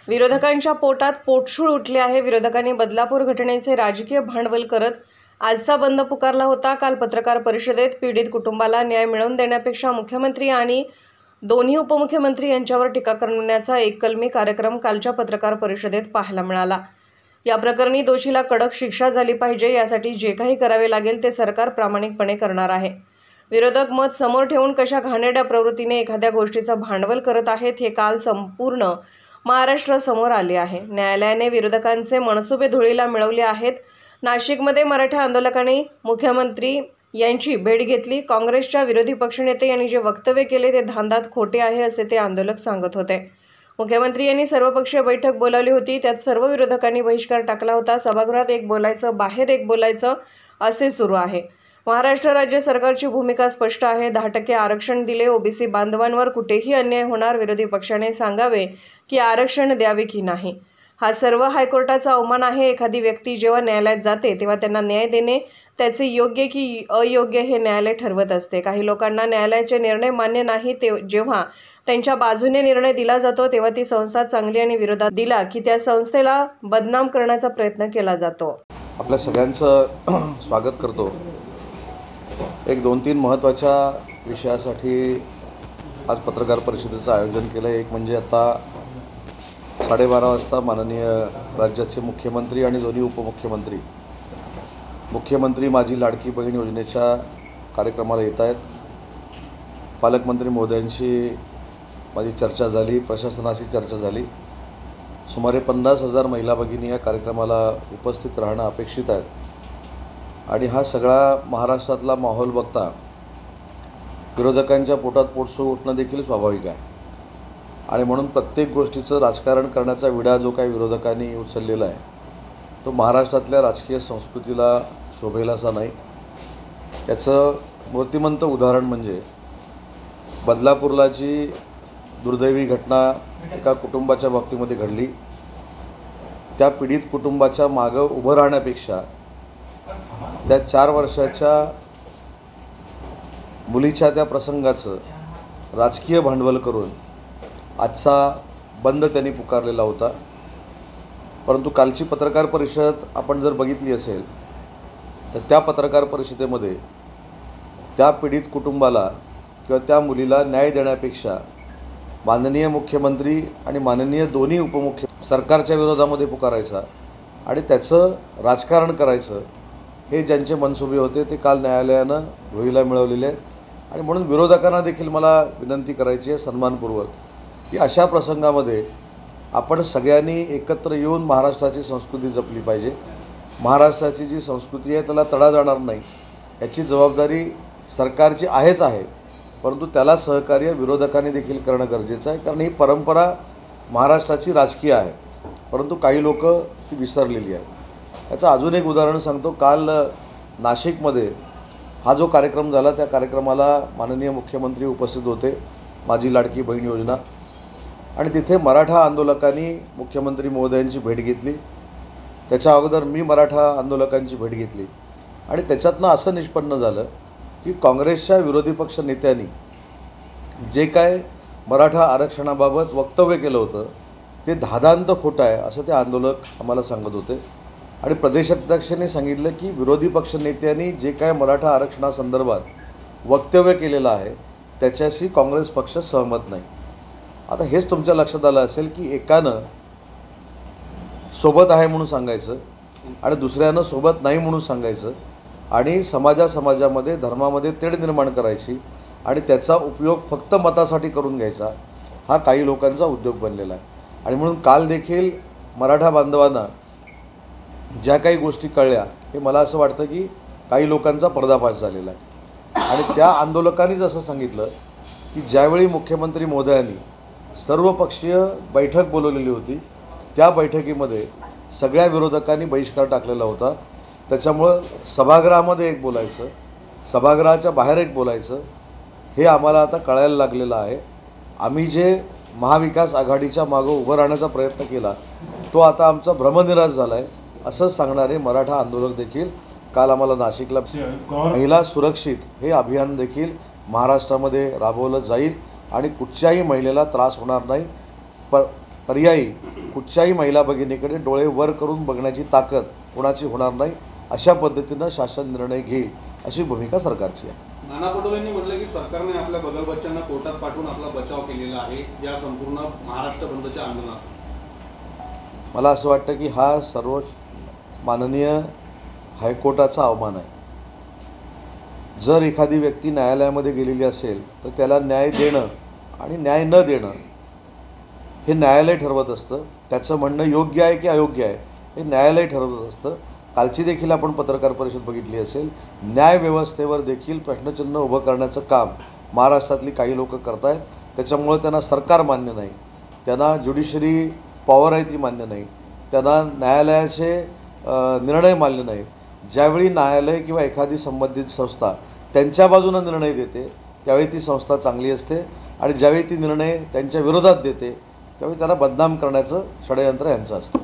विरोधकांच्या पोटात पोटशूळ उठले आहे। विरोधकांनी बदलापूर घटनेचे राजकीय भांडवल करत आजचा बंद पुकारला होता। काल पत्रकार परिषदेत पीडित कुटुंबाला न्याय मिळवून देण्यापेक्षा मुख्यमंत्री आणि दोन्ही उपमुख्यमंत्री यांच्यावर टीका करण्याचा एक कलमी कार्यक्रम कालच्या पत्रकार परिषदेत पाहायला मिळाला। या प्रकरणी दोषीला कडक शिक्षा झाली पाहिजे, यासाठी जे काही करावे लागेल ते सरकार प्रामाणिकपणे करणार आहे। विरोधक मत समोर ठेवून कशा घाणेरड्या प्रवृत्तीने एखाद्या गोष्टीचं भांडवल करत आहेत हे काल संपूर्ण महाराष्ट्रासमोर आले आहे। न्यायालयाने विरोधकांचे मनसुबे धुळीला मिळवले आहेत। नाशिकमध्ये मराठा आंदोलकांनी मुख्यमंत्री यांची भेट घेतली। काँग्रेसच्या विरोधी पक्षनेते यांनी जे वक्तव्य केले ते धांदात खोटे आहे असे ते आंदोलक सांगत होते। मुख्यमंत्री यांनी सर्वपक्षीय बैठक बोलावली होती, त्यात सर्व विरोधकांनी बहिष्कार टाकला होता। सभागृहात एक बोलायचं, बाहेर एक बोलायचं असे सुरू आहे। महाराष्ट्र राज्य सरकारची भूमिका स्पष्ट आहे। 10% आरक्षण दिले, ओबीसी बांधवांवर कुठेही अन्याय होणार, विरोधी पक्षाने सांगावे की आरक्षण द्यावे की नाही। हा सर्व हायकोर्टाचा अवमान आहे। एखादी व्यक्ती जेव्हा न्यायालयात जाते तेव्हा त्यांना न्याय देणे त्याचे योग्य की अयोग्य हे न्यायालय ठरवत असते। काही लोकांना न्यायालयाचे निर्णय मान्य नाही, ते जेव्हा त्यांच्या बाजूने निर्णय दिला जातो तेव्हा ती संस्था चांगली आणि विरोधात दिला की त्या संस्थेला बदनाम करण्याचा प्रयत्न केला जातो। आपल्या सगळ्यांचं स्वागत करतो। एक 2-3 महत्त्वाच्या विषयासाठी आज पत्रकार परिषदेचं आयोजन केलं आहे। एक म्हणजे आता 12:30 वाजता माननीय राज्याचे मुख्यमंत्री आणि दोन्ही उपमुख्यमंत्री मुख्यमंत्री माझी लाडकी बहीण योजनेच्या कार्यक्रमाला येत आहेत। पालकमंत्री महोदयांशी माझी चर्चा झाली, प्रशासनाशी चर्चा झाली। सुमारे 50,000 महिला भगिनी या कार्यक्रमाला उपस्थित राहणं अपेक्षित आहेत आणि हा सगळा महाराष्ट्रातला माहोल बघता विरोधकांच्या पोटात पोटसूळ उठणं देखील स्वाभाविक आहे आणि म्हणून प्रत्येक गोष्टीचं राजकारण करण्याचा विडा जो काही विरोधकांनी उचललेला आहे तो महाराष्ट्रातल्या राजकीय संस्कृतीला शोभेल असा नाही। त्याचं मूर्तिमंत उदाहरण म्हणजे बदलापूरला जी दुर्दैवी घटना एका कुटुंबाच्या बाबतीमध्ये घडली, त्या पीडित कुटुंबाच्या मागं उभं राहण्यापेक्षा त्या 4 वर्षाच्या मुलीच्या त्या प्रसंगाचं राजकीय भांडवल करून आजचा बंद त्यांनी पुकारलेला होता। परंतु कालची पत्रकार परिषद आपण जर बघितली असेल तर त्या पत्रकार परिषदेमध्ये त्या पीडित कुटुंबाला किंवा त्या मुलीला न्याय देण्यापेक्षा माननीय मुख्यमंत्री आणि माननीय दोन्ही उपमुख्यमंत्री सरकारच्या विरोधामध्ये पुकारायचा आणि त्याचं राजकारण करायचं हे ज्यांचे मनसुबे होते ते काल न्यायालयानं धुळीला मिळवलेले आहेत। आणि म्हणून विरोधकांना देखील मला विनंती करायची आहे सन्मानपूर्वक की अशा प्रसंगामध्ये आपण सगळ्यांनी एकत्र येऊन महाराष्ट्राची संस्कृती जपली पाहिजे। महाराष्ट्राची जी संस्कृती आहे त्याला तडा जाणार नाही याची जबाबदारी सरकारची आहेच आहे, परंतु त्याला सहकार्य विरोधकांनी देखील करणं गरजेचं आहे, कारण ही परंपरा महाराष्ट्राची राजकीय आहे परंतु काही लोक ती विसरलेली आहे। याचं अजून एक उदाहरण सांगतो। काल नाशिकमध्ये हा जो कार्यक्रम झाला त्या कार्यक्रमाला माननीय मुख्यमंत्री उपस्थित होते, माझी लाडकी बहीण योजना, आणि तिथे मराठा आंदोलकांनी मुख्यमंत्री महोदयांची भेट घेतली। त्याच्या अगोदर मी मराठा आंदोलकांची भेट घेतली आणि त्याच्यातनं असं निष्पन्न झालं की काँग्रेसच्या विरोधी पक्ष नेत्यांनी जे काय मराठा आरक्षणाबाबत वक्तव्य केलं होतं ते धादांत खोटं आहे असं ते आंदोलक आम्हाला सांगत होते। आणि प्रदेशाध्यक्षांनी सांगितलं की विरोधी पक्ष नेत्यांनी जे काय मराठा आरक्षणासंदर्भात वक्तव्य केलेलं आहे त्याच्याशी काँग्रेस पक्ष सहमत नाही। आता हेच तुमच्या लक्षात आलं असेल की एकानं सोबत आहे म्हणून सांगायचं आणि दुसऱ्यानं सोबत नाही म्हणून सांगायचं आणि समाजामध्ये धर्मामध्ये तेढ निर्माण करायची आणि त्याचा उपयोग फक्त मतासाठी करून घ्यायचा, हा काही लोकांचा उद्योग बनलेला आहे। आणि म्हणून काल देखील मराठा बांधवांना ज्या काही गोष्टी कळल्या हे मला असं वाटतं की काही लोकांचा पर्दाफाश झालेला आहे। आणि त्या आंदोलकांनीच असं सांगितलं की ज्यावेळी मुख्यमंत्री महोदयांनी सर्वपक्षीय बैठक बोलवलेली होती त्या बैठकीमध्ये सगळ्या विरोधकांनी बहिष्कार टाकलेला होता। त्याच्यामुळं सभागृहामध्ये एक बोलायचं, सभागृहाच्या बाहेर एक बोलायचं हे आम्हाला आता कळायला लागलेलं आहे। आम्ही जे महाविकास आघाडीच्या मागं उभं राहण्याचा प्रयत्न केला तो आता आमचा भ्रमनिरास झाला आहे असं सांगणारे मराठा आंदोलक देखील काल आम्हाला नाशिकला महिला सुरक्षित हे अभियान देखील महाराष्ट्रामध्ये राबवलं जाईल आणि कुठच्याही महिलेला त्रास होणार नाही। पर्यायी कुठच्याही महिला भगिनीकडे डोळे वर करून बघण्याची ताकद कोणाची होणार नाही, अशा पद्धतीनं शासन निर्णय घेईल अशी भूमिका सरकारची आहे. नाना पटोलेंनी म्हटलं की सरकारने आपल्या बगल बच्चांना कोर्टात पाठवून आपला बचाव केलेला आहे या संपूर्ण महाराष्ट्र बंदच्या आंदोलनात. मला असं वाटतं की हा सर्वोच्च माननीय हायकोर्टाचा अवमान आहे. जर एखादी व्यक्ती न्यायालयामध्ये गेलेली असेल तर त्याला न्याय देणं आणि न्याय न देणं हे न्यायालय ठरवत असतं. त्याचं म्हणणं योग्य आहे की अयोग्य आहे हे न्यायालय ठरवत असतं. कालची देखील आपण पत्रकार परिषद बघितली असेल. न्यायव्यवस्थेवर देखील प्रश्नचिन्ह उभं करण्याचं काम महाराष्ट्रातली काही लोक करत आहेत. त्याच्यामुळं त्यांना सरकार मान्य नाही, त्यांना ज्युडिशरी पॉवर आहे ती मान्य नाही, त्यांना न्यायालयाचे निर्णय मान्य नाहीत. ज्यावेळी न्यायालय किंवा एखादी संबंधित संस्था त्यांच्या बाजूनं निर्णय देते त्यावेळी ती संस्था चांगली असते आणि ज्यावेळी ती निर्णय त्यांच्या विरोधात देते त्यावेळी त्याला बदनाम करण्याचं षडयंत्र यांचं असतं.